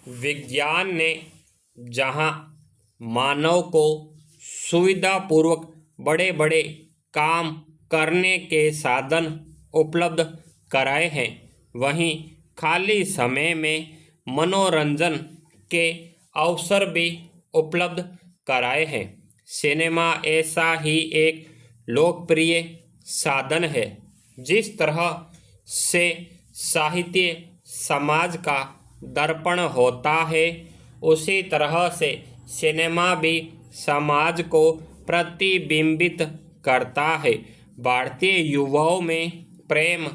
विज्ञान ने जहाँ मानव को सुविधापूर्वक बड़े बड़े काम करने के साधन उपलब्ध कराए हैं, वहीं खाली समय में मनोरंजन के अवसर भी उपलब्ध कराए हैं। सिनेमा ऐसा ही एक लोकप्रिय साधन है। जिस तरह से साहित्य समाज का दर्पण होता है, उसी तरह से सिनेमा भी समाज को प्रतिबिंबित करता है। भारतीय युवाओं में प्रेम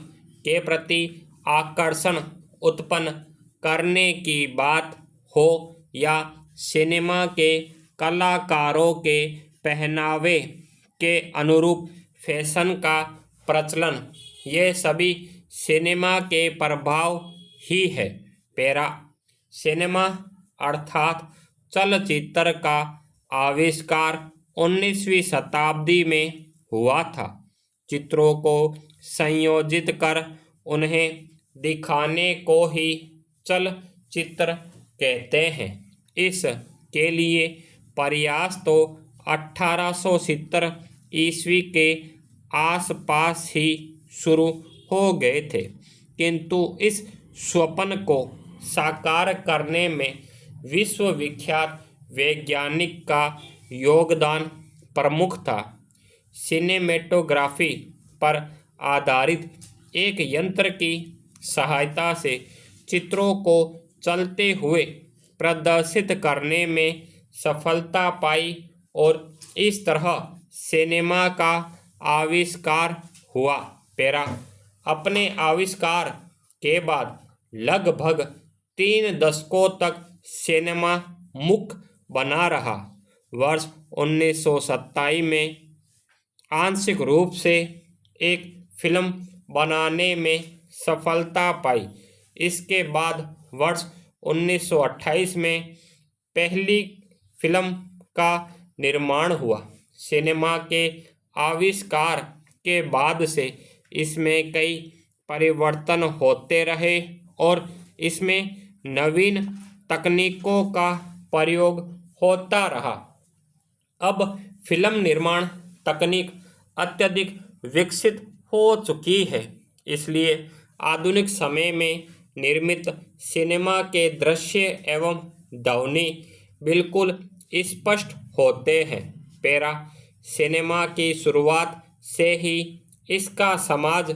के प्रति आकर्षण उत्पन्न करने की बात हो या सिनेमा के कलाकारों के पहनावे के अनुरूप फैशन का प्रचलन, ये सभी सिनेमा के प्रभाव ही है। पैरा सिनेमा अर्थात चलचित्र का आविष्कार 19वीं शताब्दी में हुआ था। चित्रों को संयोजित कर उन्हें दिखाने को ही चलचित्र कहते हैं। इस के लिए प्रयास तो 1870 ईस्वी के आसपास ही शुरू हो गए थे, किंतु इस स्वप्न को साकार करने में विश्वविख्यात वैज्ञानिक का योगदान प्रमुख था। सिनेमेटोग्राफी पर आधारित एक यंत्र की सहायता से चित्रों को चलते हुए प्रदर्शित करने में सफलता पाई और इस तरह सिनेमा का आविष्कार हुआ। पैरा अपने आविष्कार के बाद लगभग 3 दशकों तक सिनेमा मुख्य बना रहा। वर्ष 1927 में आंशिक रूप से एक फिल्म बनाने में सफलता पाई। इसके बाद वर्ष 1928 में पहली फिल्म का निर्माण हुआ। सिनेमा के आविष्कार के बाद से इसमें कई परिवर्तन होते रहे और इसमें नवीन तकनीकों का प्रयोग होता रहा। अब फिल्म निर्माण तकनीक अत्यधिक विकसित हो चुकी है, इसलिए आधुनिक समय में निर्मित सिनेमा के दृश्य एवं ध्वनि बिल्कुल स्पष्ट होते हैं। पैरा सिनेमा की शुरुआत से ही इसका समाज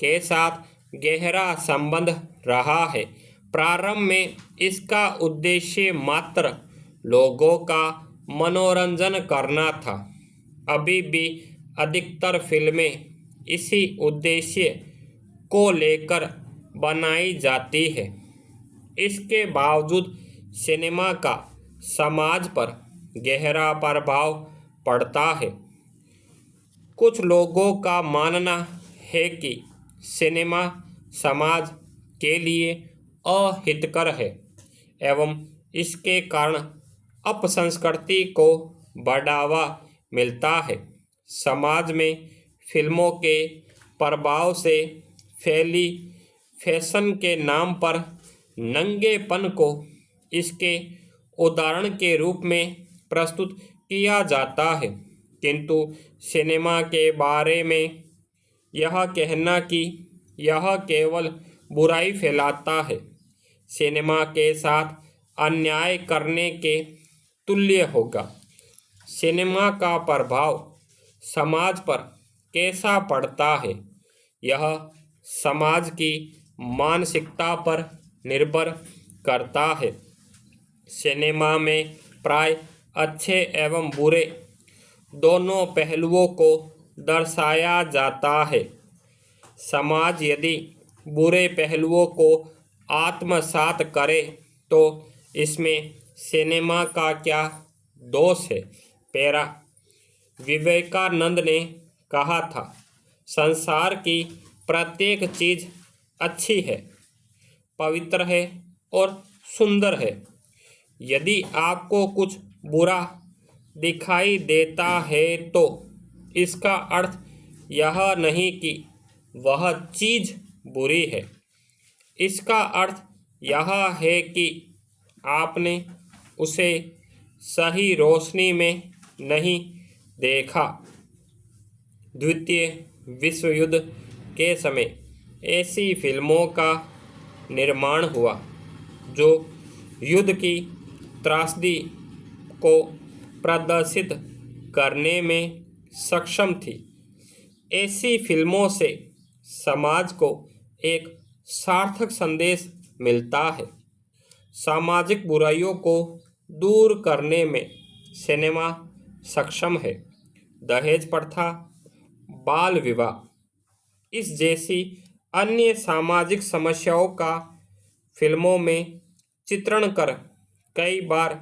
के साथ गहरा संबंध रहा है। प्रारंभ में इसका उद्देश्य मात्र लोगों का मनोरंजन करना था। अभी भी अधिकतर फिल्में इसी उद्देश्य को लेकर बनाई जाती है। इसके बावजूद सिनेमा का समाज पर गहरा प्रभाव पड़ता है। कुछ लोगों का मानना है कि सिनेमा समाज के लिए अहितकर है एवं इसके कारण अपसंस्कृति को बढ़ावा मिलता है। समाज में फिल्मों के प्रभाव से फैली फैशन के नाम पर नंगेपन को इसके उदाहरण के रूप में प्रस्तुत किया जाता है, किंतु सिनेमा के बारे में यह कहना कि यह केवल बुराई फैलाता है, सिनेमा के साथ अन्याय करने के तुल्य होगा। सिनेमा का प्रभाव समाज पर कैसा पड़ता है, यह समाज की मानसिकता पर निर्भर करता है। सिनेमा में प्राय अच्छे एवं बुरे दोनों पहलुओं को दर्शाया जाता है। समाज यदि बुरे पहलुओं को आत्मसात करे तो इसमें सिनेमा का क्या दोष है। पैरा विवेकानंद ने कहा था, संसार की प्रत्येक चीज अच्छी है, पवित्र है और सुंदर है। यदि आपको कुछ बुरा दिखाई देता है तो इसका अर्थ यह नहीं कि वह चीज बुरी है। इसका अर्थ यह है कि आपने उसे सही रोशनी में नहीं देखा। द्वितीय विश्व युद्ध के समय ऐसी फिल्मों का निर्माण हुआ जो युद्ध की त्रासदी को प्रदर्शित करने में सक्षम थी। ऐसी फिल्मों से समाज को एक सार्थक संदेश मिलता है। सामाजिक बुराइयों को दूर करने में सिनेमा सक्षम है। दहेज प्रथा, बाल विवाह इस जैसी अन्य सामाजिक समस्याओं का फिल्मों में चित्रण कर कई बार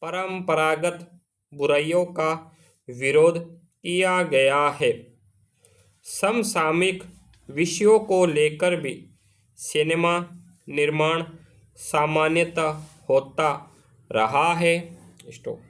परंपरागत बुराइयों का विरोध किया गया है। समसामयिक विषयों को लेकर भी सिनेमा निर्माण सामान्यतः होता रहा है। स्टॉप।